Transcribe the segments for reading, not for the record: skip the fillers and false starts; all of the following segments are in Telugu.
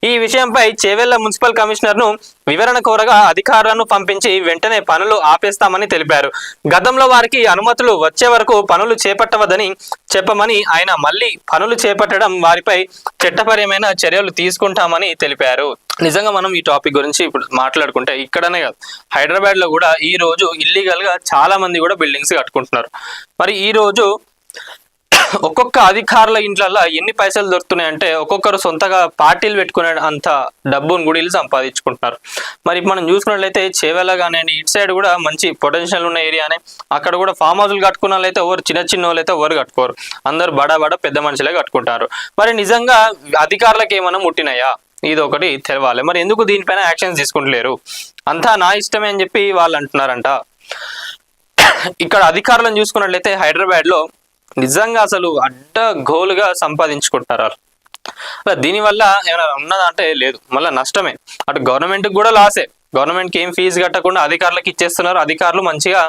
ఈ విషయంపై చేవెళ్ల మున్సిపల్ కమిషనర్ ను వివరణ కోరగా అధికారులను పంపించి వెంటనే పనులు ఆపేస్తామని తెలిపారు. గతంలో వారికి అనుమతులు వచ్చే వరకు పనులు చేపట్టవద్దని చెప్పమని ఆయన మళ్లీ పనులు చేపట్టడం వారిపై చట్టపరమైన చర్యలు తీసుకుంటామని తెలిపారు. నిజంగా మనం ఈ టాపిక్ గురించి ఇప్పుడు మాట్లాడుకుంటే ఇక్కడనే కాదు, హైదరాబాద్ లో కూడా ఈ రోజు ఇల్లీగల్ గా చాలా మంది కూడా బిల్డింగ్స్ కట్టుకుంటున్నారు. మరి ఈ రోజు ఒక్కొక్క అధికారుల ఇంట్లల్లో ఎన్ని పైసలు దొరుకుతున్నాయంటే ఒక్కొక్కరు సొంతగా పార్టీలు పెట్టుకునే అంత డబ్బును కూడా వీళ్ళు సంపాదించుకుంటున్నారు. మరి మనం చూసుకున్నట్లయితే చేవెళ్ళ కానివ్వండి, ఇటు సైడ్ కూడా మంచి పొటెన్షియల్ ఉన్న ఏరియానే. అక్కడ కూడా ఫామ్ హౌస్లు కట్టుకున్న వాళ్ళైతే ఎవరు చిన్న వాళ్ళు అయితే ఎవరు కట్టుకోరు, అందరు బడా పెద్ద మనుషులే కట్టుకుంటారు. మరి నిజంగా అధికారులకు ఏమైనా ముట్టినాయా, ఇది ఒకటి తెలవాలి. మరి ఎందుకు దీనిపైన యాక్షన్స్ తీసుకుంటలేరు? అంతా నా ఇష్టమే అని చెప్పి వాళ్ళు అంటున్నారంట. ఇక్కడ అధికారులను చూసుకున్నట్లయితే హైదరాబాద్ లో నిజంగా అసలు అడ్డగోలుగా సంపాదించుకుంటారు. అలా దీనివల్ల ఏమైనా ఉన్నదా అంటే లేదు, మళ్ళీ నష్టమే. అటు గవర్నమెంట్కి కూడా లాసే. గవర్నమెంట్కి ఏం ఫీజు కట్టకుండా అధికారులకు ఇచ్చేస్తున్నారు. అధికారులు మంచిగా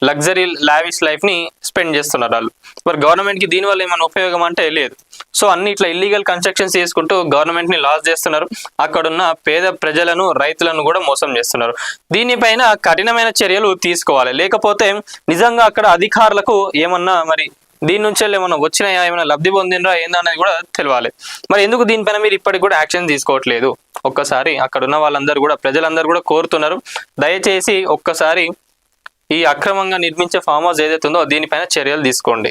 లగ్జరీ లావిష్ లైఫ్ ని స్పెండ్ చేస్తున్నారు వాళ్ళు. మరి గవర్నమెంట్ కి దీనివల్ల ఏమైనా ఉపయోగం అంటే లేదు. సో అన్ని ఇట్లా ఇల్లీగల్ కన్స్ట్రక్షన్స్ చేసుకుంటూ గవర్నమెంట్ ని లాస్ చేస్తున్నారు. అక్కడున్న పేద ప్రజలను, రైతులను కూడా మోసం చేస్తున్నారు. దీనిపైన కఠినమైన చర్యలు తీసుకోవాలి. లేకపోతే నిజంగా అక్కడ అధికారులకు ఏమన్నా మరి దీని నుంచి ఏమైనా వచ్చినాయా, ఏమైనా లబ్ధి పొందినరా ఏందనేది కూడా తెలియాలి. మరి ఎందుకు దీనిపైన మీరు ఇప్పటికి కూడా యాక్షన్ తీసుకోవట్లేదు? ఒక్కసారి అక్కడ ఉన్న వాళ్ళందరూ కూడా, ప్రజలందరూ కూడా కోరుతున్నారు, దయచేసి ఒక్కసారి ఈ అక్రమంగా నిర్మించే ఫామ్ హౌస్ ఏదైతే ఉందో దీనిపైన చర్యలు తీసుకోండి.